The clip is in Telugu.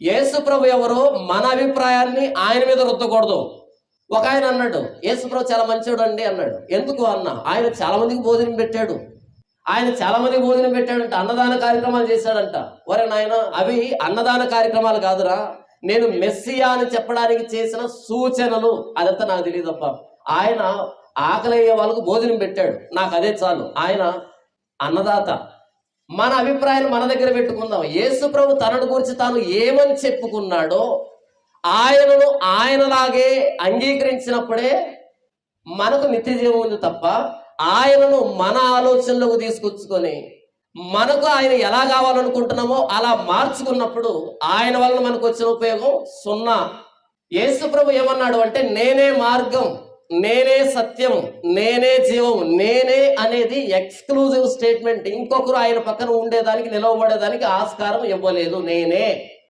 యేసు ప్రభు ఎవరు? మన అభిప్రాయాన్ని ఆయన మీద రుద్దకూడదు. ఒక ఆయన అన్నాడు, యేసు ప్రభు చాలా మంచివాడు అండి అన్నాడు. ఎందుకు అన్న? ఆయన చాలా మందికి భోజనం పెట్టాడు. ఆయన చాలా మందికి భోజనం పెట్టాడంట, అన్నదాన కార్యక్రమాలు చేశాడంట. ఒరే నాయన, అవి అన్నదాన కార్యక్రమాలు కాదురా, నేను మెస్సియా అని చెప్పడానికి చేసిన సూచనలు. అదంతా నాకు తెలియదప్ప. ఆయన ఆకలి అయ్యే వాళ్ళకు భోజనం పెట్టాడు, నాకు అదే చాలు. ఆయన అన్నదాత. మన అభిప్రాయాన్ని మన దగ్గర పెట్టుకుందాం. యేసు ప్రభు తనను గురించి తాను ఏమని చెప్పుకున్నాడో ఆయనను ఆయనలాగే అంగీకరించినప్పుడే మనకు నిత్య జీవం ఉంది తప్ప, ఆయనను మన ఆలోచనలకు తీసుకొచ్చుకొని మనకు ఆయన ఎలా కావాలనుకుంటున్నామో అలా మార్చుకున్నప్పుడు ఆయన వలన మనకు వచ్చిన ఉపయోగం సున్నా. యేసు ప్రభు ఏమన్నాడు అంటే, నేనే మార్గం, నేనే సత్యం, నేనే జీవం. నేనే అనేది ఎక్స్క్లూజివ్ స్టేట్మెంట్. ఇంకొకరు ఆయన పక్కన ఉండేదానికి, నిలవబడేదానికి ఆస్కారం ఇవ్వలేదు. నేనే